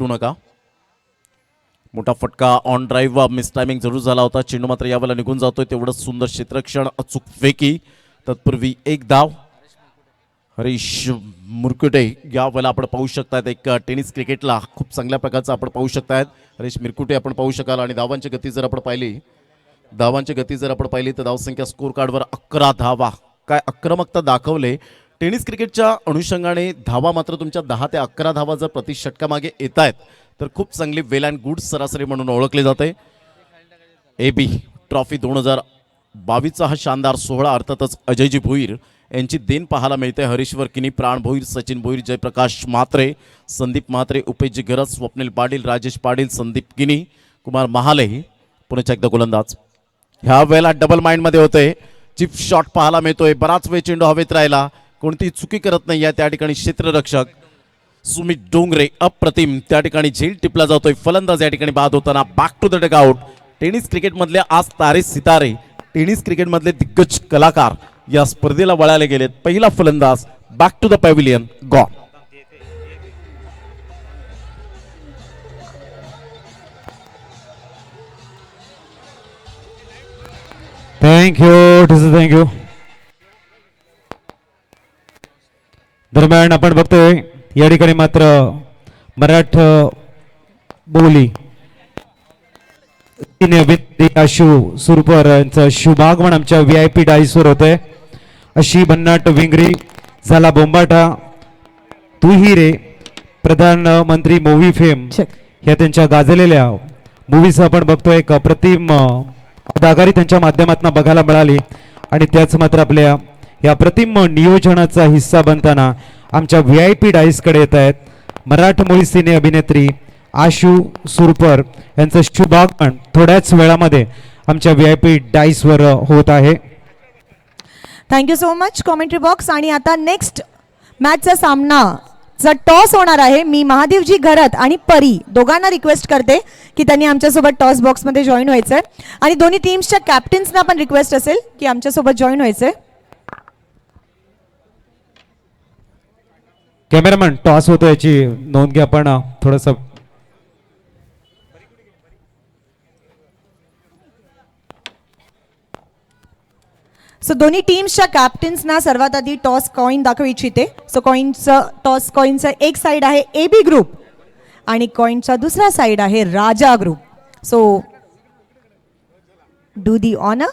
सोडू नका. मोठा फटका ऑन ड्राईव्ह मिस टायमिंग जरूर झाला होता. चेंडू मात्र यावेळेला निघून जातोय. तेवढंच सुंदर क्षेत्ररक्षण, अचूक फेकी. तत्पूर्वी एक धाव. हरीश मुरकुटे यावेळेला आपण पाहू शकतात. एक टेनिस क्रिकेटला खूप चांगल्या प्रकारचं आपण पाहू शकतायत. हरीश मुरकुटे आपण पाहू शकाल. आणि धावांची गती जर आपण पाहिली तर धावसंख्या स्कोर कार्डवर 11 धावा. काय आक्रमकता दाखवले. टेनिस क्रिकेटच्या अनुषंगाने धावा मात्र तुमच्या 10 ते 11 धावा जर प्रति षटकामागे येत आहेत तर खूप चांगली वेल अँड गुड सरासरी म्हणून ओळखले जाते. AB ट्रॉफी 2022चा हा शानदार सोहळा अर्थातच अजयजी भोईर यांची देण पाहायला मिळते. हरीश्वर किनी, प्राण भोईर, सचिन भोईर, जयप्रकाश म्हात्रे, संदीप म्हात्रे, उपेशजी गरज, स्वप्नील पाटील, राजेश पाटील, संदीप किनी, कुमार महाले. पुण्याच्या एकदा गोलंदाज ह्या वेळेला डबल माइंडमध्ये होते. चिप शॉट पाहायला मिळतोय. बराच वेळ चेंडू हवेत राहिला. कोणतीही चुकी करत नाही आहे त्या ठिकाणी क्षेत्ररक्षक सुमित डोंगरे. अप्रतिम त्या ठिकाणी झेल टिपला जातोय. फलंदाज या ठिकाणी बाद होताना back to the dugout. Tennis क्रिकेटमधले आज तारे सितारे, टेनिस क्रिकेटमधले दिग्गज कलाकार या स्पर्धेला वळायला गेलेत. पहिला फलंदाज back to the pavilion gone. Thank you. दरम्यान आपण बघतोय या ठिकाणी मात्र मराठ बोली आशू सुरपर यांचं शुभागमन आमच्या VIP डाईसवर होतंय. अशी भन्नाट विंगरी झाला बोंबाटा, तू ही रे, प्रधानमंत्री मूवी फेम ह्या त्यांच्या गाजलेल्या मूवीज आपण बघतोय. एक अप्रतिम अदाकारी त्यांच्या माध्यमातून बघायला मिळाली. आणि त्याच मात्र आपल्या या अप्रतिम नियोजनाचा हिस्सा बनताना आमच्या VIP डाईसकडे येत आहेत मराठमोळी सिने अभिनेत्री आशू सुरपर यांचं शुभागमन थोड्याच वेळामध्ये आमच्या VIP डाईसवर होत आहे. Thank you so much commentary box. आणि आता नेक्स्ट मॅचचा सामना चा टॉस होणार आहे. मी महादेवजी घरत आणि परी दोघांना रिक्वेस्ट करते की त्यांनी आमच्यासोबत टॉस बॉक्समध्ये जॉईन व्हायचंय. आणि दोन्ही टीम्सच्या कॅप्टन्सना पण रिक्वेस्ट असेल की आमच्यासोबत जॉईन व्हायचंय. कॅमेरामॅन टॉस होतो याची नोंद घ्या. पण थोडंसं सो दोन्ही टीम्सच्या कॅप्टन्सना सर्वात आधी टॉस कॉइन दाखवू इच्छिते. सो टॉस कॉइनचा एक साईड आहे AB ग्रुप आणि कॉइनचा दुसरा साईड आहे Raja group. So do the honour.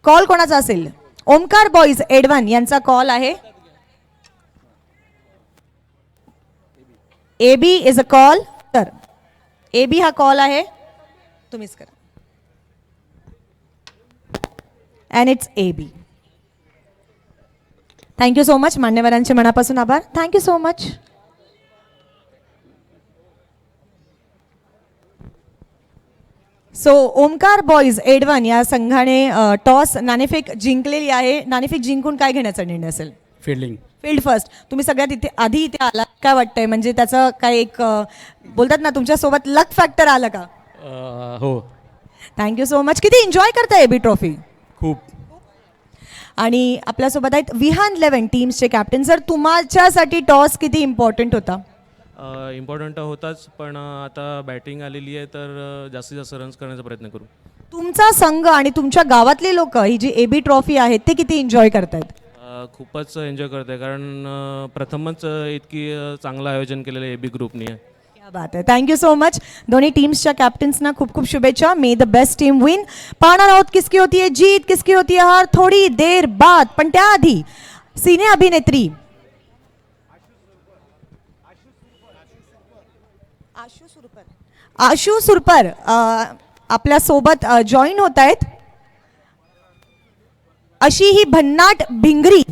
Call कोणाचा असेल? ओमकार बॉईज एडवन यांचा कॉल आहे. AB is a call. तर AB हा कॉल आहे, तुम्हीच करा. And it's AB. Thank you so much. मान्यवरांचे मनापासून आभार. Thank you so much. So Omkar boys एडवन या संघाने टॉस नाणेफेक जिंकलेली आहे. नाणेफेक जिंकून काय घेण्याचा निर्णय असेल? Field first. तुम्ही सगळ्यात आधी इथे आला, काय वाटतंय? म्हणजे त्याचं काय एक बोलतात ना तुमच्यासोबत लक फॅक्टर आलं का? हो. Thank you so much. किती एन्जॉय करताय AB ट्रॉफी? खूप. आणि आपल्यासोबत आहेत विहान 11 टीम्सचे कॅप्टन. सर तुमच्यासाठी टॉस किती इम्पॉर्टंट होता? इम्पॉर्टंट होताच, पण आता बॅटिंग आलेली आहे तर जास्तीत जास्त रन्स करण्याचा प्रयत्न करू. तुमचा संघ आणि तुमच्या गावातले लोक ही जी AB ट्रॉफी आहे ते किती एन्जॉय करतायत? खूपच एन्जॉय करते, कारण प्रथमच इतकी चांगलं आयोजन केलेलं आहे AB ग्रुपने. क्या बात आहे. Thank you so much. दोन्ही टीम्सच्या कॅप्टन्सना खूप खूप शुभेच्छा. मे द बेस्ट टीम विन. पाहणार आहोत किसकी होती है जीत, किसकी होती है हार थोडी देर बाद. पण त्याआधी सिने अभिनेत्री आशू सुरपर आपल्या सोबत जॉईन होत आहेत. अशी ही भन्नाट भिंगरी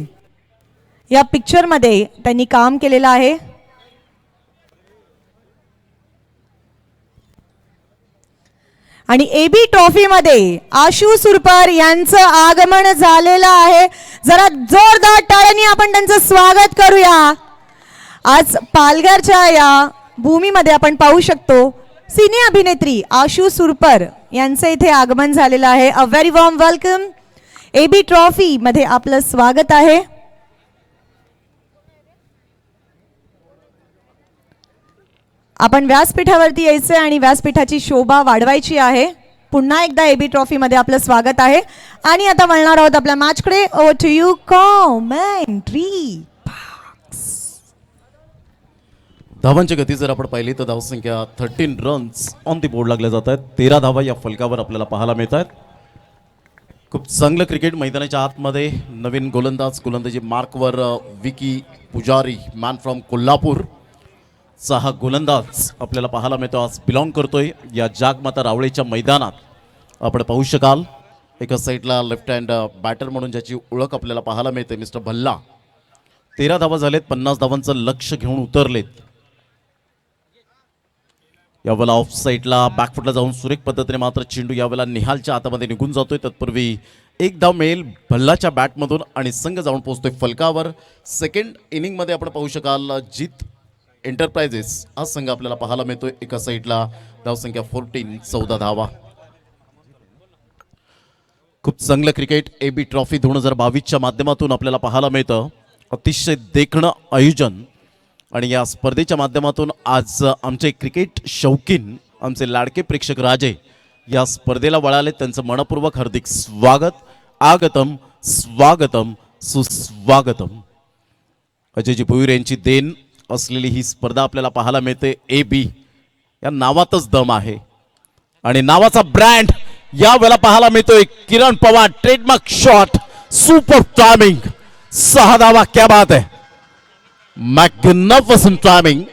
या पिक्चरमध्ये त्यांनी काम केलेलं आहे. आणि AB ट्रॉफीमध्ये आशू सुरपर यांचं आगमन झालेलं आहे. जरा जोरदार टाळ्यांनी आपण त्यांचं स्वागत करूया. आज पालघरच्या या भूमीमध्ये आपण पाहू शकतो सिने अभिनेत्री आशू सुरपर यांचं इथे आगमन झालेलं आहे. A very warm welcome. AB trophy मध्ये आपलं स्वागत आहे. आपण व्यासपीठावरती यायचंय आणि व्यासपीठाची शोभा वाढवायची आहे. पुन्हा एकदा एबी ट्रॉफी मध्ये आपलं स्वागत आहे आणि आता वळणार आहोत आपल्या मॅचकडे. Over to you commentary. धावांची गती जर आपण पाहिली तर धावसंख्या 13 रन्स ऑन दी बोर्ड लागल्या जात आहेत. 13 धावा या फलकावर आपल्याला पाहायला मिळत आहेत. खूप चांगलं क्रिकेट मैदानाच्या आतमध्ये. नवीन गोलंदाजी मार्कवर विकी पुजारी, मॅन फ्रॉम कोल्हापूर चा हा गोलंदाज आपल्याला पाहायला मिळतो. आज बिलॉंग करतोय या जागमाता रावळेच्या मैदानात. आपण पाहू शकाल एका साईडला लेफ्ट हँड बॅटर म्हणून ज्याची ओळख आपल्याला पाहायला मिळते मिस्टर भल्ला. 13 धावा झालेत. 50 धावांचं लक्ष घेऊन उतरलेत. यावेळेला ऑफ साईडला बॅकफुटला जाऊन सुरेख पद्धतीने मात्र चेंडू यावेळेला निहालच्या हातामध्ये निघून जातोय. तत्पूर्वी एक धाव मिळेल भल्लाच्या बॅटमधून आणि संघ जाऊन पोहोचतोय फलकावर. सेकंड इनिंगमध्ये आपण पाहू शकाल जीत एंटरप्राइजेस हा संघ आपल्याला पाहायला मिळतोय. एका साईडला धावसंख्या 14, 14 धावा. खूप चांगलं क्रिकेट एबी ट्रॉफी 2022च्या माध्यमातून आपल्याला पाहायला मिळतं. अतिशय देखणं आयोजन आणि या स्पर्धेच्या माध्यमातून आज आमचे क्रिकेट शौकीन, आमचे लाडके प्रेक्षक राजे या स्पर्धेला वळाले. त्यांचं मनपूर्वक हार्दिक स्वागत. आगतम स्वागतम सुस्वागतम. अजयजी भोईर यांची देण असलेली ही स्पर्धा आपल्याला पाहायला मिळते. एबी या नावातच दम आहे आणि नावाचा ब्रँड यावेळेला पाहायला मिळतोय. Kiran Pawar trademark shot, super timing, 6 धावा. क्या बात है, magnificent timing.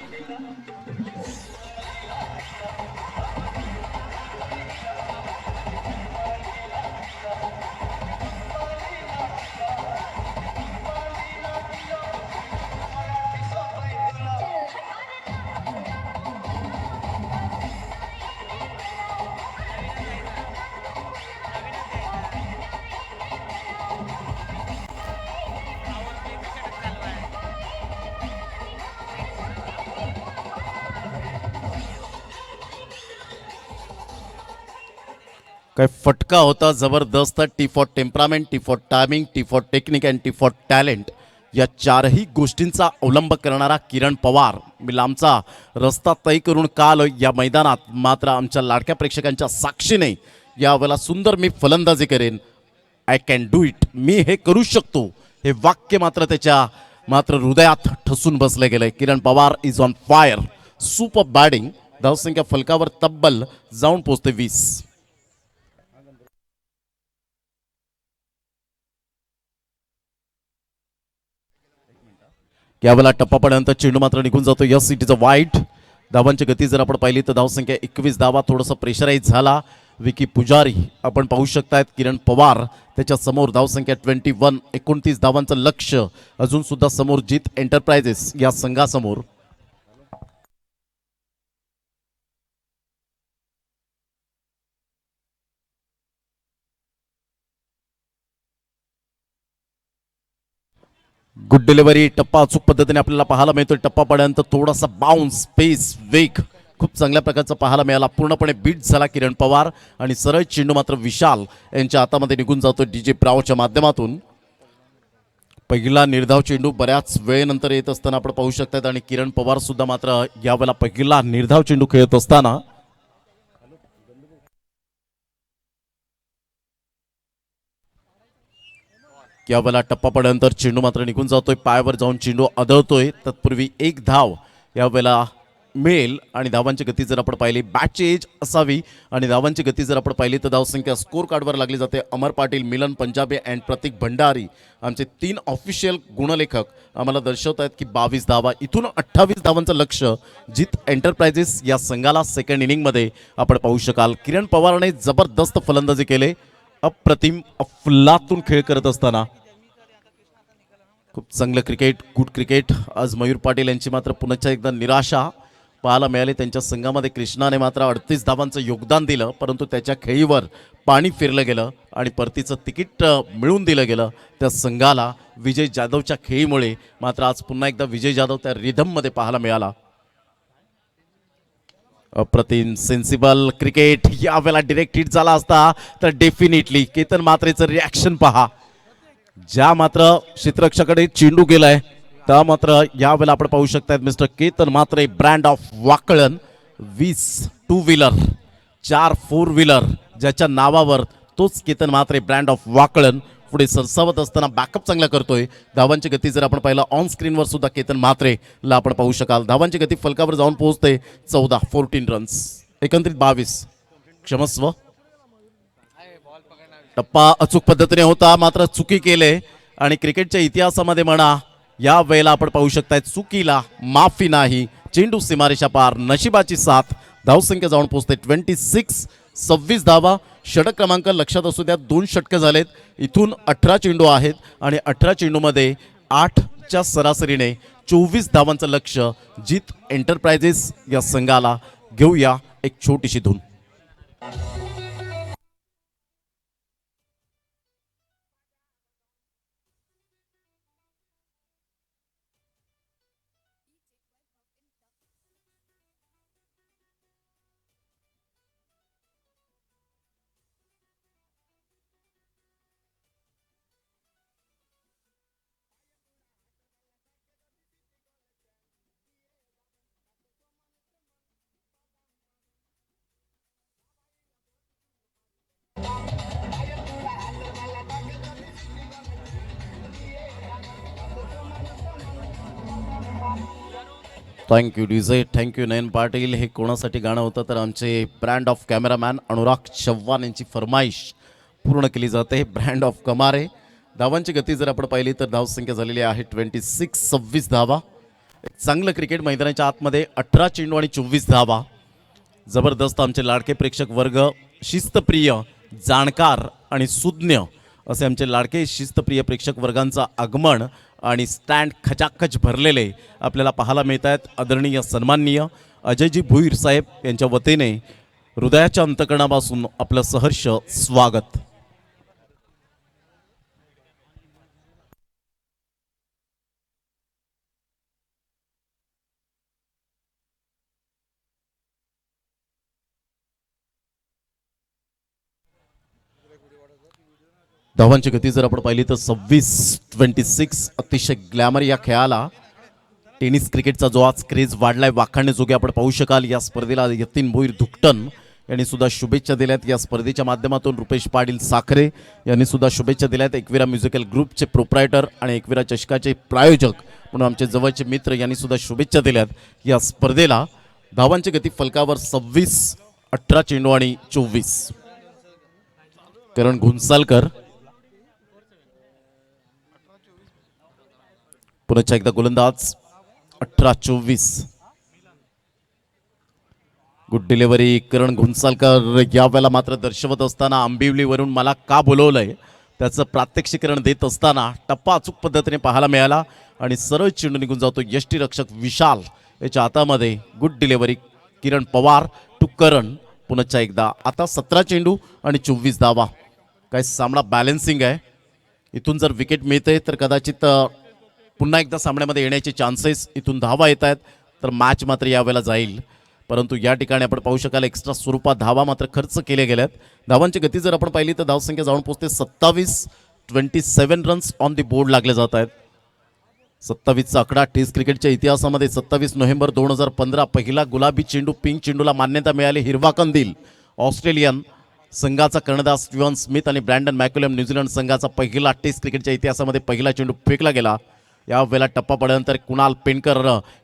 काय फटका होता जबरदस्त. T for temperament, T for timing, T for technique and T for talent या चारही गोष्टींचा अवलंब करणारा किरण पवार. मी लांबचा रस्ता तय करून काल या मैदानात मात्र आमच्या लाडक्या प्रेक्षकांच्या साक्षीने यावेळेला सुंदर मी फलंदाजी करेन. आय कॅन डू इट, मी हे करू शकतो, हे वाक्य मात्र त्याच्या हृदयात ठसून बसले गेले. Kiran Pawar is on fire. Super batting. धावसंख्या फलकावर तब्बल जाऊन पोहोचते 20. यावेळेला टप्पापर्यंत चेंडू मात्र निघून जातो. यस, इट इज अ वाईट. धावांची गती जर आपण पाहिली तर धावसंख्या 21 धावा. थोडंसं प्रेशराईज झाला विकी पुजारी. आपण पाहू शकतायत किरण पवार त्याच्या समोर धावसंख्या 21, 29 धावांचं लक्ष अजून सुद्धा समोर जीत एंटरप्राइजेस या संघासमोर. Good delivery. टप्पा अचूक पद्धतीने आपल्याला पाहायला मिळतोय. टप्पापर्यंत थोडासा बाउन्स, स्पेस, वेग खूप चांगल्या प्रकारचा पाहायला मिळाला. पूर्णपणे बीट झाला किरण पवार आणि सरळ चेंडू मात्र विशाल यांच्या हातामध्ये निघून जातो डीजे ब्रावच्या माध्यमातून. पहिला निर्धाव चेंडू बऱ्याच वेळेनंतर येत असताना आपण पाहू शकतात आणि किरण पवार सुद्धा मात्र यावेळेला पहिला निर्धाव चेंडू खेळत असताना यावेळेला टप्पापर्यंत चेंडू मात्र निघून जातोय. पायावर जाऊन चेंडू आदळतोय. तत्पूर्वी एक धाव यावेळेला मिळेल आणि धावांची गती जर आपण पाहिली, बॅटची एज असावी आणि धावांची गती जर आपण पाहिली तर धावसंख्या स्कोर कार्डवर लागली जाते. अमर पाटील, मिलन पंजाबी अँड प्रतीक भंडारी आमचे 3 ऑफिशियल गुणलेखक आम्हाला दर्शवत आहेत की 22 धावा. इथून 28 धावांचं लक्ष जीत एंटरप्राइजेस या संघाला सेकंड इनिंगमध्ये आपण पाहू शकाल. किरण पवारने जबरदस्त फलंदाजी केले. अप्रतिम, अफलातून खेळ करत असताना खूप चांगलं क्रिकेट, गुड क्रिकेट. आज मयूर पाटील यांची मात्र पुन्हा एकदा निराशा पाहायला मिळाली. त्यांच्या संघामध्ये कृष्णाने मात्र 38 धावांचं योगदान दिलं, परंतु त्याच्या खेळीवर पाणी फिरलं गेलं आणि परतीचं तिकीट मिळून दिलं गेलं त्या संघाला. विजय जाधवच्या खेळीमुळे मात्र आज पुन्हा एकदा विजय जाधव त्या रिदममध्ये पाहायला मिळाला. अप्रतिम सेन्सिबल क्रिकेट. यावेळेला डिरेक्ट हिट झाला असता तर डेफिनेटली केतन मात्रेचं रिॲक्शन पहा. ज्या मात्र क्षेत्ररक्षकाकडे चेंडू गेलाय त्या मात्र यावेळेला आपण पाहू शकतात mister Ketan Matre brand of Wakalan 20 two wheeler 4 four wheeler ज्याच्या नावावर तोच केतन मात्रे ब्रँड ऑफ वाकळण पुढे सरसावत असताना बॅकअप चांगला करतोय. धावांची गती जर आपण पाहिलं ऑन स्क्रीनवर सुद्धा केतन म्हात्रेला आपण पाहू शकाल. धावांची गती फलकावर जाऊन पोहोचते 14 रन्स एकंदरीत 22 क्षमस्व. टप्पा अचूक पद्धतीने होता मात्र चुकी केले आणि क्रिकेटच्या इतिहासामध्ये म्हणा या वेळेला आपण पाहू शकताय चुकीला माफी नाही. चेंडू सीमारेषा पार नशिबाची साथ. धावसंख्या जाऊन पोहोचते 26 धावा. षटक क्रमांक लक्षात असू द्या 2 षटकं झालेत. इथून 18 चेंडू आहेत आणि 18 चेंडूमध्ये 8च्या सरासरीने 24 धावांचं लक्ष जीत एंटरप्राइजेस या संघाला. घेऊया एक छोटीशी धून. Thank you DJ, thank you Nayan Patil. हे कोणासाठी गाणं होतं तर आमचे brand of cameraman Anurag Chavan यांची फरमाईश पूर्ण केली जाते. ब्रँड ऑफ कमारे. धावांची गती जर आपण पाहिली तर धावसंख्या झालेली आहे 26 धावा. चांगलं क्रिकेट मैदानाच्या आतमध्ये 18 चेंडू आणि 24 धावा. जबरदस्त आमचे लाडके प्रेक्षक वर्ग, शिस्तप्रिय, जाणकार आणि सुज्ञ असे आमचे लाडके शिस्तप्रिय प्रेक्षक वर्गांचं आगमन आणि स्टँड खचाखच भरलेले आपल्याला पाहायला मिळत आहेत. आदरणीय सन्माननीय अजयजी भुईर साहेब यांच्या वतीने हृदयाच्या अंतकरणापासून आपलं सहर्ष स्वागत. धावांची गती जर आपण पाहिली तर 26 अतिशय ग्लॅमर या खेळाला. टेनिस क्रिकेटचा जो आज क्रेज वाढलाय वाखाणण्याजोगे आपण पाहू शकाल. या स्पर्धेला यतीन भोईर धुकटन यांनी सुद्धा शुभेच्छा दिल्यात. या स्पर्धेच्या माध्यमातून रुपेश पाटील साखरे यांनी सुद्धा शुभेच्छा दिल्यात. एकविरा म्युझिकल ग्रुपचे प्रोप्रायटर आणि एकविरा चषकाचे प्रायोजक म्हणून आमचे जवळचे मित्र यांनी सुद्धा शुभेच्छा दिल्यात या स्पर्धेला. धावांची गती फलकावर 26, 18 चेंडू आणि 24. करण घुंसालकर पुन्हा एकदा गोलंदाज 18-24. गुड डिलिव्हरी करण घुंसालकर. यावेळेला मात्र दर्शवत असताना आंबिवलीवरून मला का बोलवलंय त्याचं प्रात्यक्षिकरण देत असताना टप्पा अचूक पद्धतीने पाहायला मिळाला आणि सरळ चेंडू निघून जातो यष्टीरक्षक विशाल याच्या हातामध्ये. Good delivery Kiran Pawar to Karan. पुन्हा एकदा आता 17 चेंडू आणि 24 धावा. काय सामना बॅलन्सिंग आहे. इथून जर विकेट मिळते तर कदाचित पुन्हा एकदा सामन्यामध्ये येण्याचे चान्सेस. इथून धावा येत आहेत तर मॅच मात्र यावेळेला जाईल. परंतु या ठिकाणी आपण पाहू शकाल एक्स्ट्रा स्वरूपात धावा मात्र खर्च केले गेल्यात. धावांची गती जर आपण पाहिली तर धावसंख्या जाऊन पोहोचते 27 रन्स ऑन दी बोर्ड लागले जात आहेत. 27चा आकडा टेस्ट क्रिकेटच्या इतिहासामध्ये. 27 नोव्हेंबर 2015 पहिला गुलाबी चेंडू पिंक चेंडूला मान्यता मिळाली. हिरवा कंदील ऑस्ट्रेलियन संघाचा कर्णधार स्टीव्हन स्मिथ आणि ब्रँडन मॅक्युलम न्यूझीलंड संघाचा पहिला टेस्ट क्रिकेटच्या इतिहासामध्ये पहिला चेंडू फेकला गेला. यावेळेला टप्पा पडल्यानंतर कुणाल पेंडकर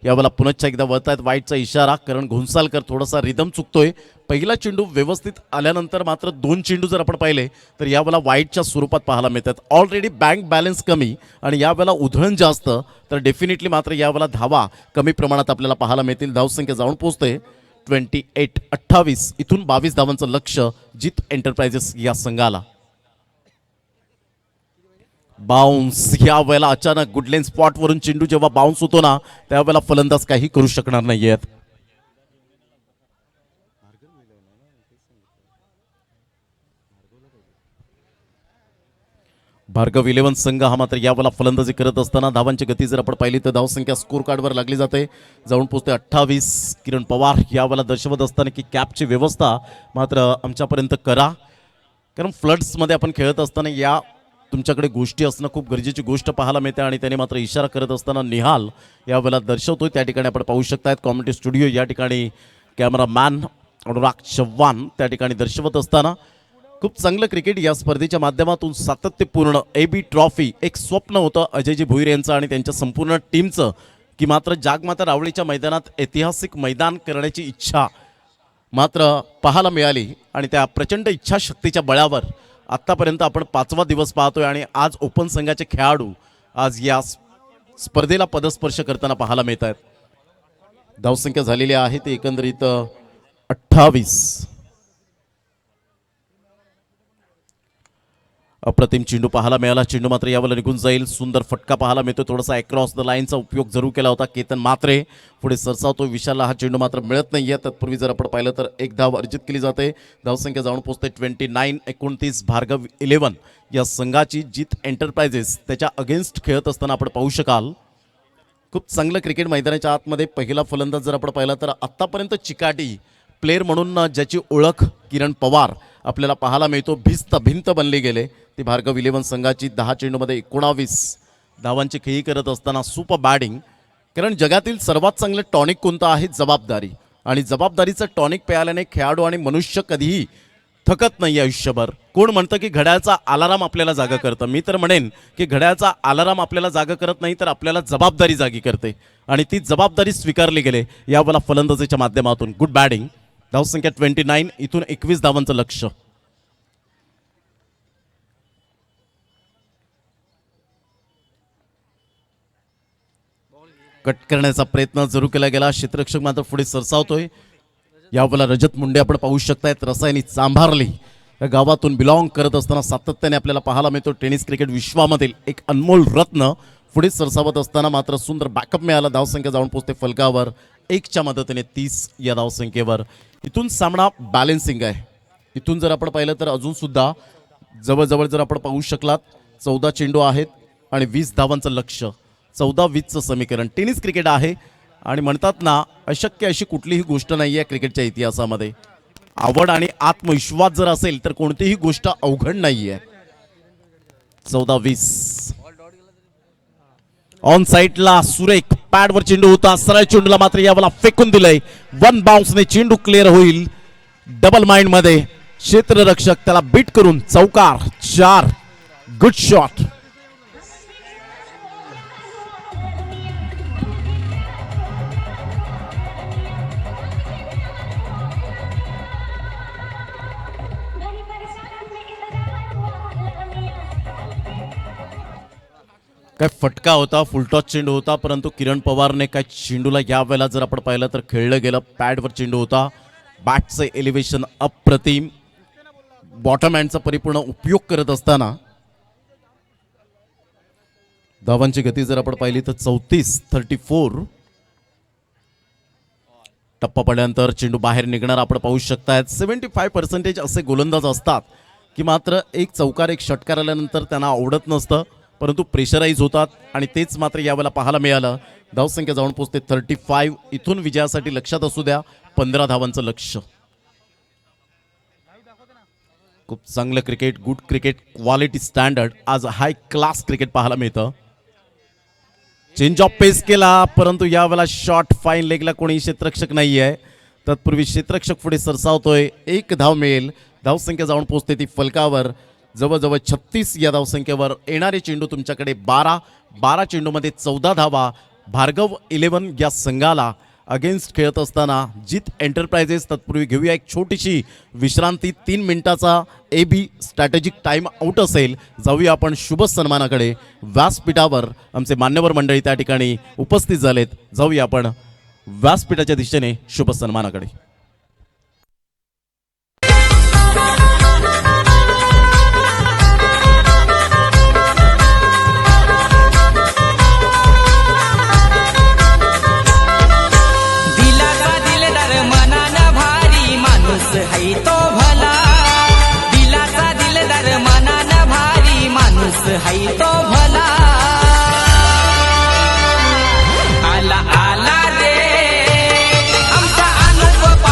यावेळेला पुन्हा एकदा वळत आहेत. वाईटचा इशारा. कारण घुंसालकर थोडासा रिदम चुकतोय. पहिला चेंडू व्यवस्थित आल्यानंतर मात्र 2 चेंडू जर आपण पाहिले तर यावेळेला वाईटच्या स्वरूपात पाहायला मिळतात. ऑलरेडी बँक बॅलन्स कमी आणि यावेळेला उधळण जास्त तर डेफिनेटली मात्र यावेळेला धावा कमी प्रमाणात आपल्याला पाहायला मिळतील. धावसंख्या जाऊन पोहोचते 28. इथून 22 धावांचं लक्ष जीत एंटरप्राइजेस या संघाला. बाउन्स. या वेळेला अचानक गुडलेन स्पॉटवरून चेंडू जेव्हा बाउन्स होतो ना त्यावेळेला फलंदाज काही करू शकणार नाहीयेत. भार्गव 11 संघ हा मात्र यावेळेला फलंदाजी करत असताना धावांची गती जर आपण पाहिली तर धावसंख्या स्कोर कार्डवर लागली जाते. जाऊन पोहोचते 28. किरण पवार यावेळेला दर्शवत असताना की कॅपची व्यवस्था मात्र आमच्यापर्यंत करा. कारण फ्लड्समध्ये आपण खेळत असताना या तुमच्याकडे गोष्टी असणं खूप गरजेची गोष्ट पाहायला मिळते आणि त्याने मात्र इशारा करत असताना निहाल यावेळेला दर्शवतोय. त्या ठिकाणी आपण पाहू शकतायत कॉमेंट्री स्टुडिओ या ठिकाणी कॅमेरामॅन अनुराग चव्हाण त्या ठिकाणी दर्शवत असताना खूप चांगलं क्रिकेट या स्पर्धेच्या माध्यमातून सातत्यपूर्ण AB ट्रॉफी एक स्वप्न होतं अजयजी भोईर यांचं आणि त्यांच्या संपूर्ण टीमचं की मात्र जागमाता रावळीच्या मैदानात ऐतिहासिक मैदान करण्याची इच्छा मात्र पाहायला मिळाली आणि त्या प्रचंड इच्छाशक्तीच्या बळावर आत्तापर्यंत आपण 5वा दिवस पाहतोय आणि आज ओपन संघाचे खेळाडू आज या स्पर्धेला पदस्पर्श करताना पाहायला मिळत आहेत. धावसंख्या झालेली आहे ती एकंदरीत 28. अप्रतिम चेंडू पाहायला मिळाला. चेंडू मात्र यावेळेला निघून जाईल. सुंदर फटका पाहायला मिळतो. थोडासा अक्रॉस द लाईनचा उपयोग जरूर केला होता. केतन मात्रे पुढे सरसावतो. विशालला हा चेंडू मात्र मिळत नाहीये. तत्पूर्वी जर आपण पाहिलं तर एक धाव अर्जित केली जाते. धावसंख्या जाऊन पोहोचते 29-29. भार्गव 11 या संघाची जीत एंटरप्राइजेस त्याच्या अगेन्स्ट खेळत असताना आपण पाहू शकाल. खूप चांगलं क्रिकेट मैदानाच्या आतमध्ये पहिला फलंदाज जर आपण पाहिला तर आत्तापर्यंत चिकाटी प्लेयर म्हणून ज्याची ओळख किरण पवार आपल्याला पाहायला मिळतो. भिंत बनली गेले ती भार्गव 11 संघाची. 10 चेंडूमध्ये 19 धावांची खेळी करत असताना सुपर बॅटिंग. कारण जगातील सर्वात चांगलं टॉनिक कोणतं आहे? जबाबदारी. आणि जबाबदारीचं टॉनिक प्यायल्याने खेळाडू आणि मनुष्य कधीही थकत नाही आयुष्यभर. कोण म्हणतं की घड्याळाचा अलाराम आपल्याला जागा करतं? मी तर म्हणेन की घड्याळाचा अलाराम आपल्याला जागा करत नाही तर आपल्याला जबाबदारी जागी करते आणि ती जबाबदारी स्वीकारली गेले यावेळेला फलंदाजीच्या माध्यमातून. Good batting. धावसंख्या 29. इथून 21 धावांचं लक्ष. कट करण्याचा प्रयत्न जरूर केला गेला. क्षेत्ररक्षक मात्र पुढे सरसावतोय. यावेळेला रजत मुंडे आपण पाहू शकतायत. रसायनी चांभारली या गावातून बिलॉंग करत असताना सातत्याने आपल्याला पाहायला मिळतो. टेनिस क्रिकेट विश्वामधील एक अनमोल रत्न पुढे सरसावत असताना मात्र सुंदर बॅकअप मिळाला. धावसंख्या जाऊन पोहोचते फलकावर 1च्या मदतीने 30 या धावसंख्येवर. इथून सामना बॅलेन्सिंग आहे. इथून जर आपण पाहिलं तर अजून सुद्धा जवळजवळ जर आपण पाहू शकलात 14 चेंडू आहेत आणि 20 धावांचं लक्ष. 14-20चं समीकरण. टेनिस क्रिकेट आहे आणि म्हणतात ना अशक्य अशी कुठलीही गोष्ट नाही आहे क्रिकेटच्या इतिहासामध्ये. आवड आणि आत्मविश्वास जर असेल तर कोणतीही गोष्ट अवघड नाही आहे. 14-20. ऑन साईडला सुरेख पॅडवर चेंडू होता. सरळ चेंडूला मात्र यावेळेला फेकून दिलंय. 1 बाउन्सने चेंडू क्लिअर होईल डबल माइंड मध्ये. क्षेत्ररक्षक त्याला बीट करून चौकार. 4. Good shot. काय फटका होता. फुलटॉस चेंडू होता परंतु किरण पवारने काय चेंडूला यावेळेला जर आपण पाहिलं तर खेळलं गेलं. पॅडवर चेंडू होता. बॅटचं एलिव्हेशन अप्रतिम. बॉटम हँडचा परिपूर्ण उपयोग करत असताना धावांची गती जर आपण पाहिली तर 34. टप्पा पडल्यानंतर चेंडू बाहेर निघणार आपण पाहू शकतायत. 75% असे गोलंदाज असतात की मात्र एक चौकार एक षटकार आल्यानंतर त्यांना आवडत नसतं परंतु प्रेशराईज होतात आणि तेच मात्र यावेळेला पाहायला मिळालं. धावसंख्या जाऊन पोहोचते 35. इथून विजयासाठी लक्षात असू द्या 15 धावांचं लक्ष. खूप चांगलं cricket. Good cricket. Quality standard. आज हाय क्लास क्रिकेट पाहायला मिळतं. चेंज ऑफ पेस केला परंतु यावेळेला शॉट फाईन लेगला कोणी क्षेत्ररक्षक नाही आहे. तत्पूर्वी क्षेत्ररक्षक पुढे सरसावतोय. 1 धाव मिळेल. धावसंख्या जाऊन पोहोचते ती फलकावर जवळजवळ 36 या धावसंख्येवर. येणारे चेंडू तुमच्याकडे 12 चेंडूमध्ये 14 धावा. भार्गव 11 या संघाला अगेन्स्ट खेळत असताना जीत एंटरप्राइजेस. तत्पूर्वी घेऊया एक छोटीशी विश्रांती. 3 मिनिटाचा AB स्ट्रॅटेजिक टाइम आउट असेल. जाऊया आपण शुभ सन्मानाकडे. व्यासपीठावर आमचे मान्यवर मंडळी त्या ठिकाणी उपस्थित झालेत. जाऊया आपण व्यासपीठाच्या दिशेने शुभ सन्मानाकडे. है तो भला. दिलाचा दिलदार मनानं भारी माणूस है तो भला. आला आला रे आमचा अनुप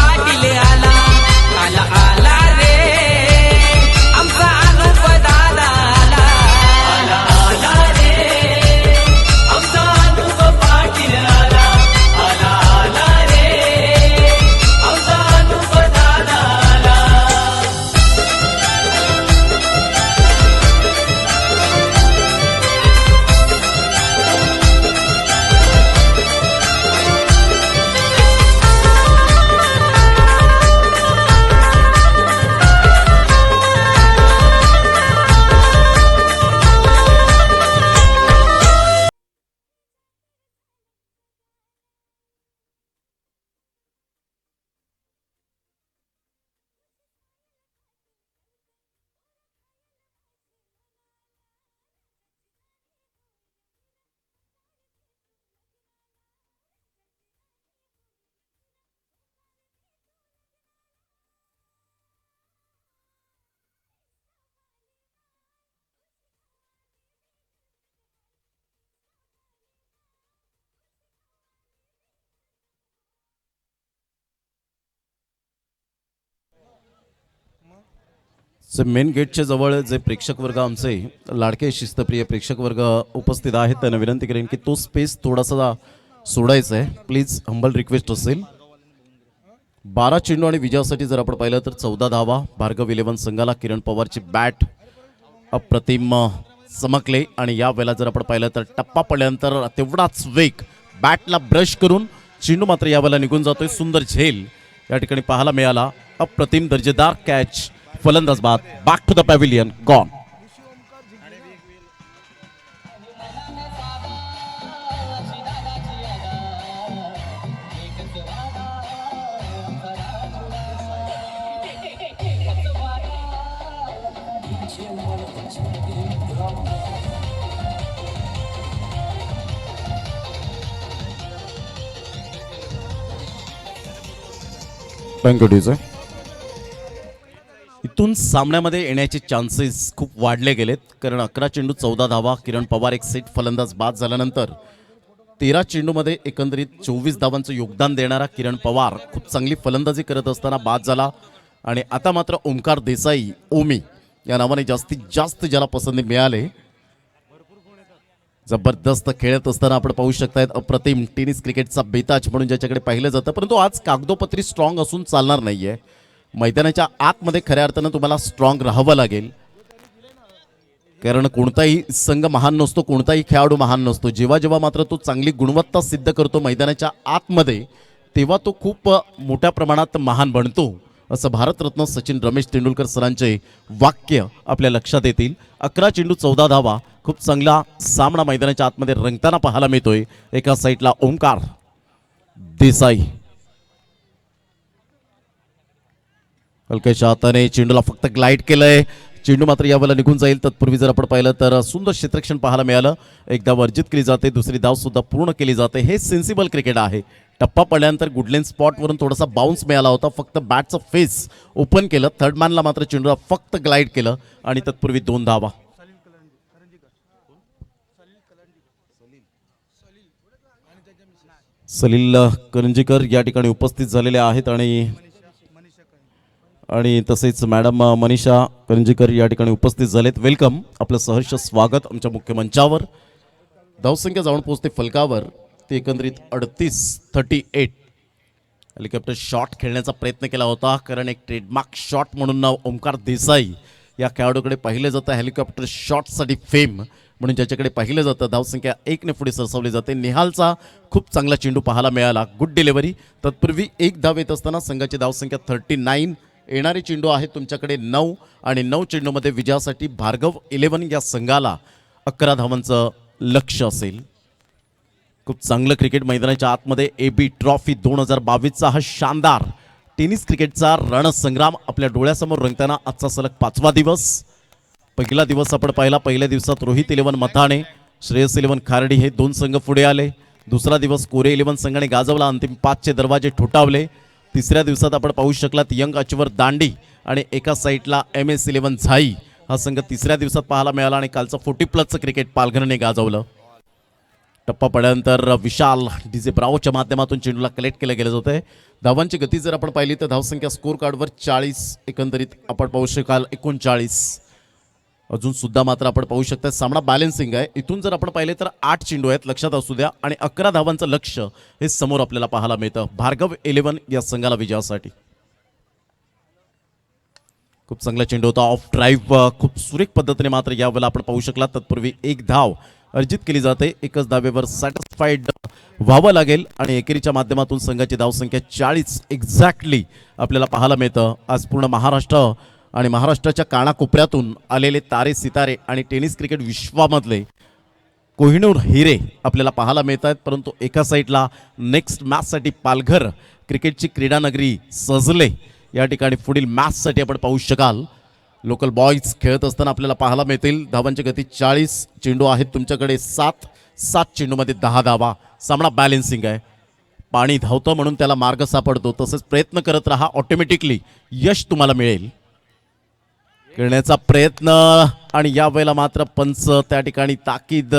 जे मेन गेटच्या जवळ जे प्रेक्षक वर्ग आमचे लाडके शिस्तप्रिय प्रेक्षक वर्ग उपस्थित आहेत त्यांना विनंती करेन की तो स्पेस थोडासा सोडायचा आहे. प्लीज हंबल रिक्वेस्ट असेल. 12 चेंडू आणि विजयासाठी जर आपण पाहिलं तर 14 धावा. भार्गव 11 संघाला किरण पवारची बॅट अप्रतिम चमकले आणि या वेळेला जर आपण पाहिलं तर टप्पा पडल्यानंतर तेवढाच वेग बॅटला ब्रश करून चेंडू मात्र यावेळेला निघून जातोय. सुंदर झेल या ठिकाणी पाहायला मिळाला. अप्रतिम दर्जेदार कॅच. फलंदाज बाद. Back to the pavilion. Gone. Thank you DJ. इथून सामन्यामध्ये येण्याचे चान्सेस खूप वाढले गेलेत कारण 11 चेंडू 14 धावा. किरण पवार एक सेट फलंदाज बाद झाल्यानंतर 13 चेंडूमध्ये एकंदरीत 24 धावांचं योगदान देणारा किरण पवार खूप चांगली फलंदाजी करत असताना बाद झाला. आणि आता मात्र ओमकार देसाई ओमी या नावाने जास्तीत जास्त ज्याला पसंती मिळाले. जबरदस्त खेळत असताना आपण पाहू शकतायत अप्रतिम टेनिस क्रिकेटचा बेताज म्हणून ज्याच्याकडे पाहिलं जातं. परंतु आज कागदोपत्री स्ट्रॉंग असून चालणार नाहीये. मैदानाच्या आतमध्ये खऱ्या अर्थानं तुम्हाला स्ट्रॉंग राहावं लागेल कारण कोणताही संघ महान नसतो, कोणताही खेळाडू महान नसतो. जेव्हा जेव्हा मात्र तो चांगली गुणवत्ता सिद्ध करतो मैदानाच्या आतमध्ये तेव्हा तो खूप मोठ्या प्रमाणात महान बनतो असं भारतरत्न सचिन रमेश तेंडुलकर सरांचे वाक्य आपल्या लक्षात येतील. 11 चेंडू 14 धावा. खूप चांगला सामना मैदानाच्या आतमध्ये रंगताना पाहायला मिळतोय. एका साईडला ओमकार देसाई हलक्याच्या हाताने चेंडूला फक्त ग्लाइड केलंय. चेंडू मात्र यावेळेला निघून जाईल. तत्पूर्वी जर आपण पाहिलं तर सुंदर क्षेत्ररक्षण पाहायला मिळालं. एक धाव अर्जित केली जाते, दुसरी धाव सुद्धा पूर्ण केली जाते. हे सेन्सिबल क्रिकेट आहे. टप्पा पडल्यानंतर गुडलेन स्पॉटवरून थोडासा बाउन्स मिळाला होता. फक्त बॅटचं फेस ओपन केलं. थर्ड मॅनला मात्र चेंडूला फक्त ग्लाइड केलं आणि तत्पूर्वी 2 धावा. सलील करंजीकर या ठिकाणी उपस्थित झालेले आहेत आणि तसेच मॅडम मनीषा करंजीकर या ठिकाणी उपस्थित झालेत. वेलकम. आपलं सहर्ष स्वागत आमच्या मुख्य मंचावर. धावसंख्या जाऊन पोहोचते फलकावर. ते एकंदरीत 38. हेलिकॉप्टर शॉट खेळण्याचा प्रयत्न केला होता कारण एक ट्रेडमार्क शॉट म्हणून नाव ओमकार देसाई या खेळाडूकडे पाहिलं जातं. हेलिकॉप्टर शॉटसाठी फेम म्हणून ज्याच्याकडे पाहिलं जातं. धावसंख्या 1ने पुढे सरसावली जाते. निहालचा खूप चांगला चेंडू पाहायला मिळाला. Good delivery. तत्पूर्वी 1 धाव येत असताना संघाची धावसंख्या 39. येणारे चेंडू आहेत तुमच्याकडे 9 आणि 9 चेंडूमध्ये विजयासाठी भार्गव 11 या संघाला 11 धावांचं लक्ष असेल. खूप चांगलं क्रिकेट मैदानाच्या आतमध्ये. AB ट्रॉफी 2022चा हा शानदार टेनिस क्रिकेटचा रणसंग्राम आपल्या डोळ्यासमोर रंगताना आजचा सलग 5वा दिवस. पहिला दिवस आपण पाहिला. पहिल्या दिवसात रोहित 11 मथाणे, श्रेयस 11 खार्डी हे 2 संघ पुढे आले. दुसरा दिवस कोरे 11 संघाने गाजवला. अंतिम 5चे दरवाजे ठोठावले. तिसऱ्या दिवसात आपण पाहू शकलात यंग अचीवर दांडी आणि एका साईडला MS 11 झाई हा संघ तिसऱ्या दिवसात पाहायला मिळाला. आणि कालचं 40+ क्रिकेट पालघरने गाजवलं. टप्पा पडल्यानंतर विशाल डीजे ब्रावोच्या माध्यमातून चेंडूला कलेक्ट केलं गेलं होतं. धावांची गती जर आपण पाहिली तर धावसंख्या स्कोर कार्डवर 40 एकंदरीत आपण पाहू शकाल 39. अजून सुद्धा मात्र आपण पाहू शकता सामना बॅलन्सिंग आहे. इथून जर आपण पाहिले तर 8 चेंडू आहेत लक्षात असू द्या आणि 11 धावांचं लक्ष हे समोर आपल्याला पाहायला मिळतं भार्गव 11 या संघाला विजयासाठी. खूप चांगला चेंडू होता. ऑफ ड्राईव्ह खूप सुरेख पद्धतीने मात्र यावेळेला आपण पाहू शकला. तत्पूर्वी 1 धाव अर्जित केली जाते. एकच धावेवर सॅटिस्फाईड व्हावं लागेल आणि एकेरीच्या माध्यमातून संघाची धावसंख्या 40 एक्झॅक्टली आपल्याला पाहायला मिळतं. आज पूर्ण महाराष्ट्र आणि महाराष्ट्राच्या कानाकोपऱ्यातून आलेले तारे सितारे आणि टेनिस क्रिकेट विश्वामधले कोहिनूर हिरे आपल्याला पाहायला मिळत आहेत. परंतु एका साईडला नेक्स्ट मॅचसाठी पालघर क्रिकेटची क्रीडानगरी सजले. या ठिकाणी पुढील मॅचसाठी आपण पाहू शकाल लोकल बॉयज खेळत असताना आपल्याला पाहायला मिळतील. धावांची गती 40. चेंडू आहेत तुमच्याकडे 7 चेंडूमध्ये 10 धावा. सामना बॅलन्सिंग आहे. पाणी धावतं म्हणून त्याला मार्ग सापडतो. तसंच प्रयत्न करत राहा. ऑटोमॅटिकली यश तुम्हाला मिळेल. खेळण्याचा प्रयत्न आणि यावेळेला मात्र पंच त्या ठिकाणी ताकीद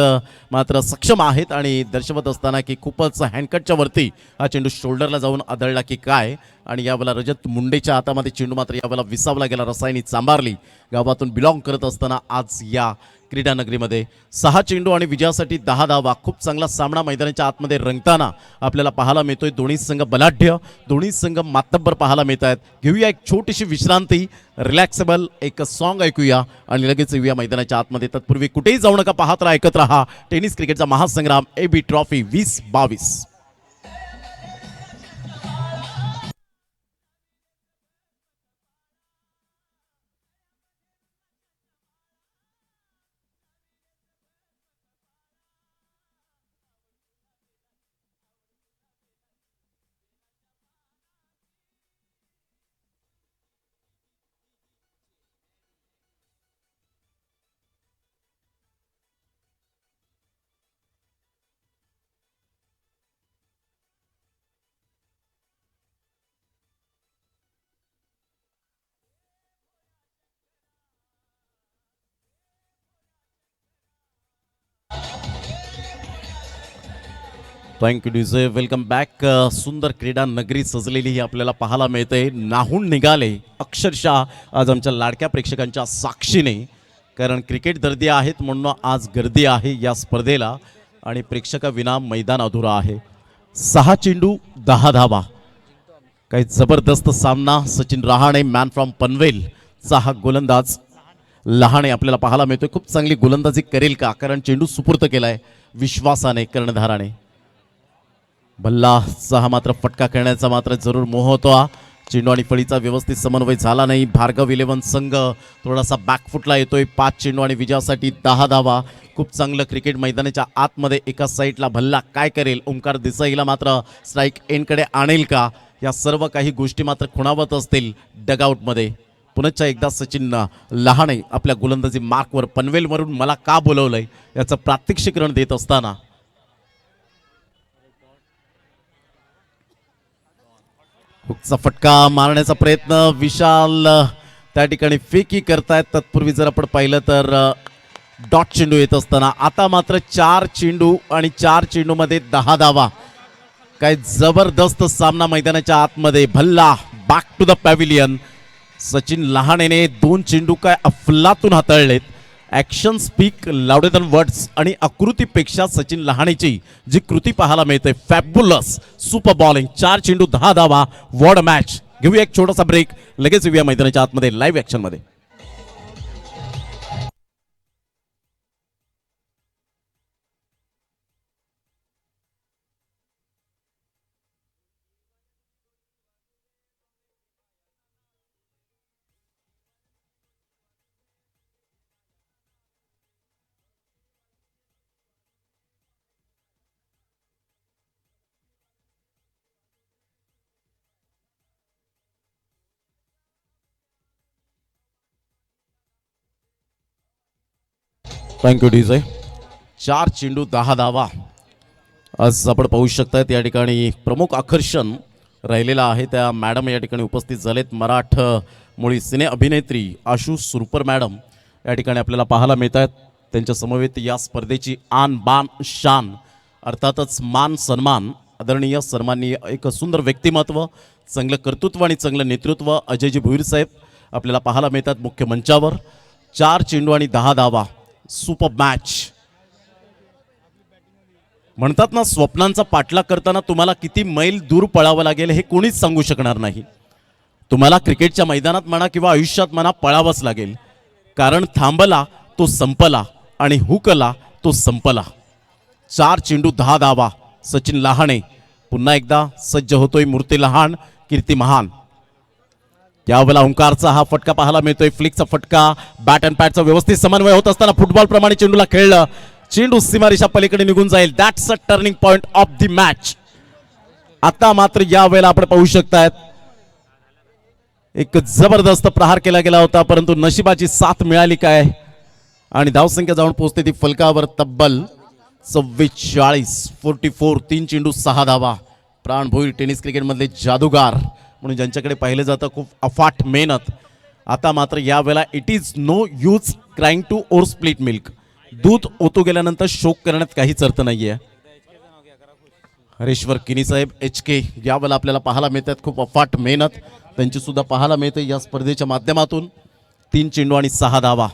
मात्र सक्षम आहेत आणि दर्शवत असताना की खूपच हँडकटच्या वरती हा चेंडू शोल्डरला जाऊन आदळला की काय. आणि यावेळेला रजत मुंडेच्या हातामध्ये चेंडू मात्र यावेळेला विसावला गेला. रसायनी चांबारली गावातून बिलॉंग करत असताना आज या क्रीडा नगरीमध्ये 6 चेंडू आणि विजयासाठी 10 धावा. खूप चांगला सामना मैदानाच्या आतमध्ये रंगताना आपल्याला पाहायला मिळतोय. दोन्ही संघ बलाढ्य, दोन्ही संघ मातब्बर पाहायला मिळत आहेत. घेऊया एक छोटीशी विश्रांती, रिलॅक्सेबल एक सॉन्ग ऐकूया आणि लगेच येऊया मैदानाच्या आतमध्ये. तत्पूर्वी कुठेही जाऊ नका, पाहत राहा, ऐकत राहा टेनिस क्रिकेटचा महासंग्राम AB trophy 2022. Thank you DJ. Welcome back. सुंदर क्रीडा नगरी सजलेली ही आपल्याला पाहायला मिळते. नाहून निघाले अक्षरशः आज आमच्या लाडक्या प्रेक्षकांच्या साक्षीने, कारण क्रिकेट दर्दी आहेत म्हणून आज गर्दी आहे या स्पर्धेला आणि प्रेक्षकाविना मैदान अधुरा आहे. 6 चेंडू 10 धावा. काही जबरदस्त सामना. सचिन रहाणे मॅन फ्रॉम पनवेल चा हा गोलंदाज लहाणे आपल्याला पाहायला मिळतोय. खूप चांगली गोलंदाजी करेल का, कारण चेंडू सुपूर्त केलाय विश्वासाने कर्णधाराने. भल्लाचा हा मात्र फटका खेळण्याचा मात्र जरूर मोह होता. चेंडू आणि फळीचा व्यवस्थित समन्वय झाला नाही. भार्गव 11 संघ थोडासा बॅकफुटला येतोय. 5 चेंडू आणि विजयासाठी 10 धावा. खूप चांगलं क्रिकेट मैदानाच्या आतमध्ये एका साईडला भल्ला काय करेल, ओंकार देसाईला मात्र स्ट्राईक एंडकडे आणेल का, या सर्व काही गोष्टी मात्र खुणावत असतील डगआउटमध्ये. पुनश्च एकदा सचिन लहाणे आपल्या गोलंदाजी मार्कवर पनवेलवरून मला का बोलवलंय याचं प्रात्यक्षिकरण देत असताना हुकचा फटका मारण्याचा प्रयत्न. विशाल त्या ठिकाणी फेकी करतायत. तत्पूर्वी जर आपण पाहिलं तर डॉट चेंडू येत असताना आता मात्र 4 चेंडू आणि 4 चेंडूमध्ये 10 धावा. काय जबरदस्त सामना मैदानाच्या आतमध्ये. Bhalla back to the pavilion. Sachin लहाणेने 2 चेंडू काय अफलातून हाताळलेत. Action speak louder than words. आणि आकृतीपेक्षा सचिन लहाणेची जी कृती पाहायला मिळते, फॅब्युलस सुपर बॉलिंग. 4 चेंडू 10 धावा. What match. घेऊया एक छोटासा ब्रेक, लगेच येऊया मैदानाच्या आतमध्ये लाईव्ह ॲक्शनमध्ये. Thank you DJ. 4 चेंडू 10 धावा. आज आपण पाहू शकतायत या ठिकाणी प्रमुख आकर्षण राहिलेला आहे. त्या मॅडम या ठिकाणी उपस्थित झालेत. मराठमोळी सिने अभिनेत्री आशू सुरपर मॅडम या ठिकाणी आपल्याला पाहायला मिळत आहेत. त्यांच्या समवेत या स्पर्धेची आन बान शान अर्थातच मान सन्मान आदरणीय सन्माननीय एक सुंदर व्यक्तिमत्व, चांगलं कर्तृत्व आणि चांगलं नेतृत्व अजयजी भोईर साहेब आपल्याला पाहायला मिळतात मुख्य मंचावर. 4 चेंडू आणि 10 धावा. Super match. म्हणतात ना, स्वप्नांचा पाठलाग करताना तुम्हाला किती मैल दूर पळावं लागेल हे कोणीच सांगू शकणार नाही. तुम्हाला क्रिकेटच्या मैदानात म्हणा किंवा आयुष्यात म्हणा पळावंच लागेल, कारण थांबला तो संपला आणि हुकला तो संपला. 4 चेंडू 10 धावा. सचिन लहाणे पुन्हा एकदा सज्ज होतोय. मूर्ती लहान कीर्ती महान. यावेळेला ओंकारचा हा फटका पाहायला मिळतोय. फ्लिकचा फटका. बॅट अँड पॅडचा व्यवस्थित समन्वय होत असताना फुटबॉल प्रमाणे चेंडूला खेळलं. चेंडू सीमारेषा पलीकडे निघून जाईल. That's a turning point of the match. आता मात्र यावेळेला आपण पाहू शकतायत एक जबरदस्त प्रहार केला गेला होता, परंतु नशिबाची साथ मिळाली काय आणि धावसंख्या जाऊन पोहोचते ती फलकावर तब्बल 44. 44. 3 चेंडू 6 धावा. प्राण भोईर टेनिस क्रिकेटमधले जादूगार म्हणून ज्यांच्याकडे पाहिलं जातं, खूप अफाट मेहनत आता मात्र यावेळेला it is no use crying to or split milk. दूध ओतू गेल्यानंतर शोक करण्यात काहीच अर्थ नाहीये. हरेश्वर किनी साहेब HK यावेळेला आपल्याला पाहायला मिळतात. खूप अफाट मेहनत त्यांची सुद्धा पाहायला मिळते या स्पर्धेच्या माध्यमातून. 3 चेंडू आणि 6 धावा.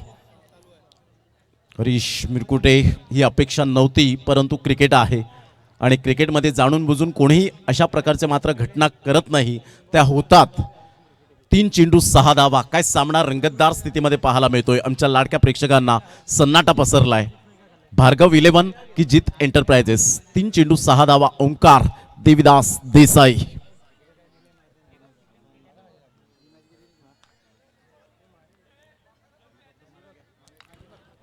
हरीश मिरकुटे ही अपेक्षा नव्हती, परंतु क्रिकेट आहे आणि क्रिकेटमध्ये जाणून बुजून कोणीही अशा प्रकारच्या मात्र घटना करत नाही, त्या होतात. 3 चेंडू 6 धावा. काय सामना रंगतदार स्थितीमध्ये पाहायला मिळतोय. आमच्या लाडक्या प्रेक्षकांना सन्नाटा पसरलाय. भार्गव 11 की जीत एंटरप्राइजेस. 3 चेंडू 6 धावा. ओंकार देविदास देसाई.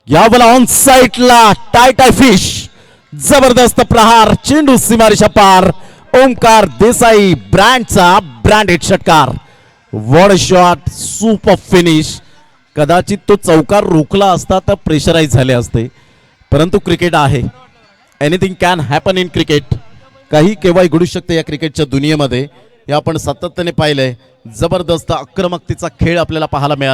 यावेळेला ऑन साईडला टाय फिश. जबरदस्त प्रहार. चेंडू सीमारेषा पार. ओंकार देसाई ब्रँडचा ब्रँडेड षटकार. What shot. Super finish. कदाचित तो चौकार रोखला असता तर प्रेशराईज झाले असते, परंतु क्रिकेट आहे. Anything can happen in cricket. काही केव्हाही घडू शकते या क्रिकेटच्या दुनियेमध्ये. हे आपण सातत्याने पाहिलंय. जबरदस्त आक्रमकतेचा खेळ आपल्याला पाहायला मिळाला.